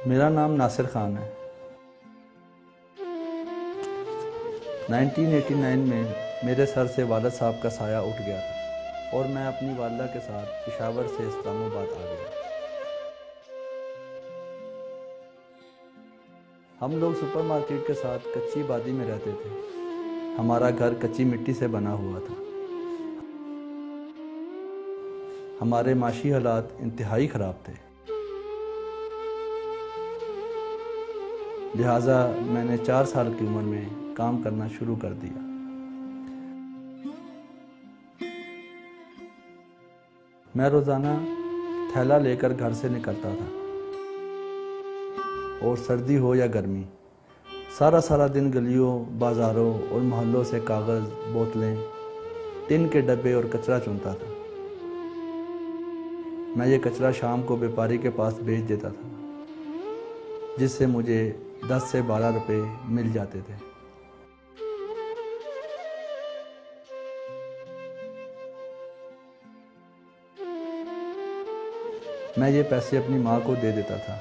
मेरा नाम नासिर खान है। 1989 में मेरे सर से वालिद साहब का साया उठ गया था और मैं अपनी वालिदा के साथ पेशावर से इस्लामाबाद आ गया। हम लोग सुपरमार्केट के साथ कच्ची बादी में रहते थे। हमारा घर कच्ची मिट्टी से बना हुआ था। हमारे माशी हालात इंतहाई ख़राब थे, लिहाजा मैंने 4 साल की उम्र में काम करना शुरू कर दिया। मैं रोज़ाना थैला लेकर घर से निकलता था और सर्दी हो या गर्मी, सारा दिन गलियों, बाज़ारों और मोहल्लों से कागज़, बोतलें, टिन के डब्बे और कचरा चुनता था। मैं ये कचरा शाम को व्यापारी के पास बेच देता था, जिससे मुझे 10 से 12 रुपए मिल जाते थे। मैं ये पैसे अपनी माँ को दे देता था।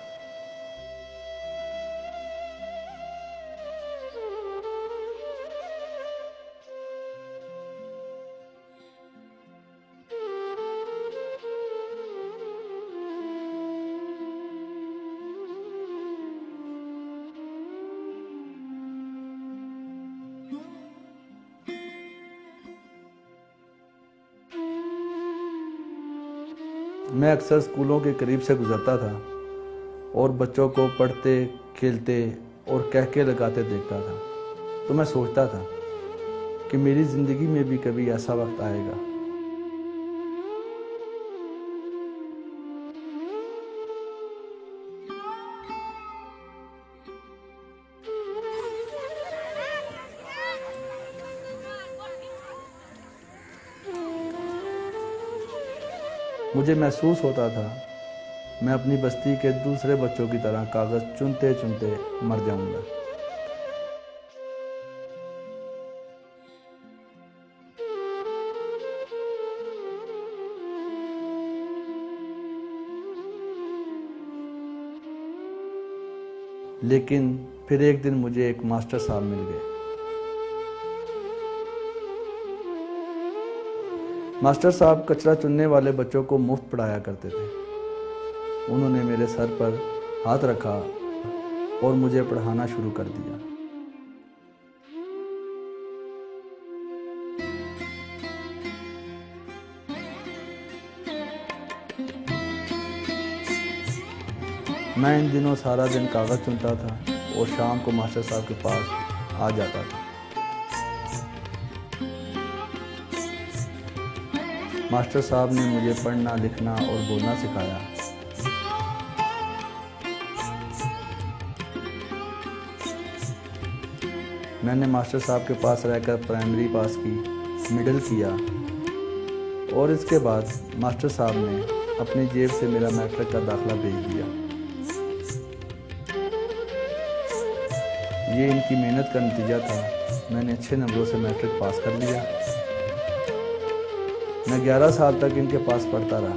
मैं अक्सर स्कूलों के करीब से गुजरता था और बच्चों को पढ़ते, खेलते और कहके लगाते देखता था, तो मैं सोचता था कि मेरी ज़िंदगी में भी कभी ऐसा वक्त आएगा। मुझे महसूस होता था मैं अपनी बस्ती के दूसरे बच्चों की तरह कागज़ चुनते चुनते मर जाऊंगा। लेकिन फिर एक दिन मुझे एक मास्टर साहब मिल गए। मास्टर साहब कचरा चुनने वाले बच्चों को मुफ्त पढ़ाया करते थे। उन्होंने मेरे सर पर हाथ रखा और मुझे पढ़ाना शुरू कर दिया। मैं इन दिनों सारा दिन कागज़ चुनता था और शाम को मास्टर साहब के पास आ जाता था। मास्टर साहब ने मुझे पढ़ना, लिखना और बोलना सिखाया। मैंने मास्टर साहब के पास रहकर प्राइमरी पास की, मिडिल किया और इसके बाद मास्टर साहब ने अपनी जेब से मेरा मैट्रिक का दाखिला भेज दिया। ये इनकी मेहनत का नतीजा था। मैंने अच्छे नंबरों से मैट्रिक पास कर लिया। मैं 11 साल तक इनके पास पढ़ता रहा,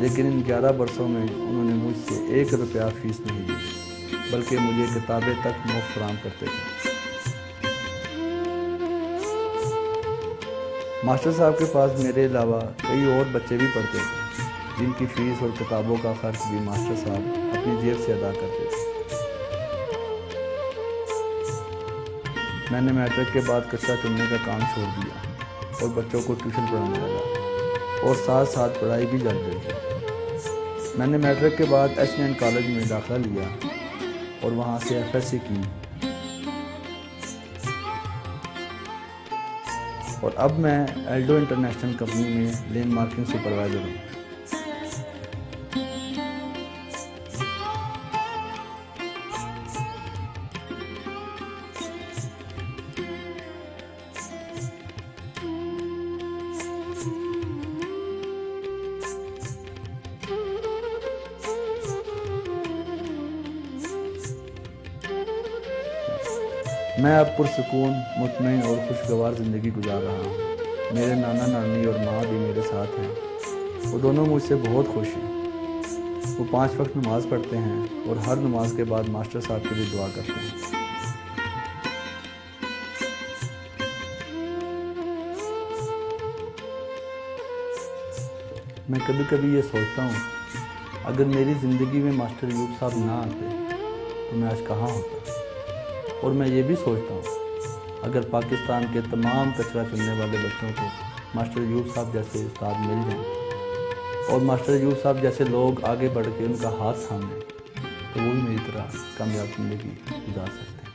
लेकिन इन 11 वर्षों में उन्होंने मुझसे 1 रुपया फीस नहीं ली, बल्कि मुझे किताबें तक मुफ्त फराहम करते थे। मास्टर साहब के पास मेरे अलावा कई और बच्चे भी पढ़ते थे, जिनकी फ़ीस और किताबों का खर्च भी मास्टर साहब अपनी जेब से अदा करते थे। मैंने मैट्रिक के बाद कचरा चुनने का काम छोड़ दिया और बच्चों को ट्यूशन पढ़ाने लगा और साथ साथ पढ़ाई भी जारी रखी। मैंने मैट्रिक के बाद एसएन कॉलेज में दाखिला लिया और वहाँ से एफएससी की और अब मैं एल्डो इंटरनेशनल कंपनी में लेन मार्किंग सुपरवाइज़र हूँ। मैं अब पुरसुकून, मुतमईन और खुशगवार ज़िंदगी गुजार रहा हूँ। मेरे नाना नानी और माँ भी मेरे साथ हैं। वो दोनों मुझसे बहुत खुश हैं। वो 5 वक्त नमाज़ पढ़ते हैं और हर नमाज के बाद मास्टर साहब के लिए दुआ करते हैं। मैं कभी कभी ये सोचता हूँ, अगर मेरी ज़िंदगी में मास्टर अयूब साहब ना आते तो मैं आज कहाँ होता। और मैं ये भी सोचता हूँ, अगर पाकिस्तान के तमाम कचरा चुनने वाले बच्चों को मास्टर अयूब साहब जैसे उस्ताद मिल जाएं और मास्टर अयूब साहब जैसे लोग आगे बढ़ के उनका हाथ थामें, तो वो भी मेरी तरह कामयाब ज़िंदगी गुजार सकते हैं।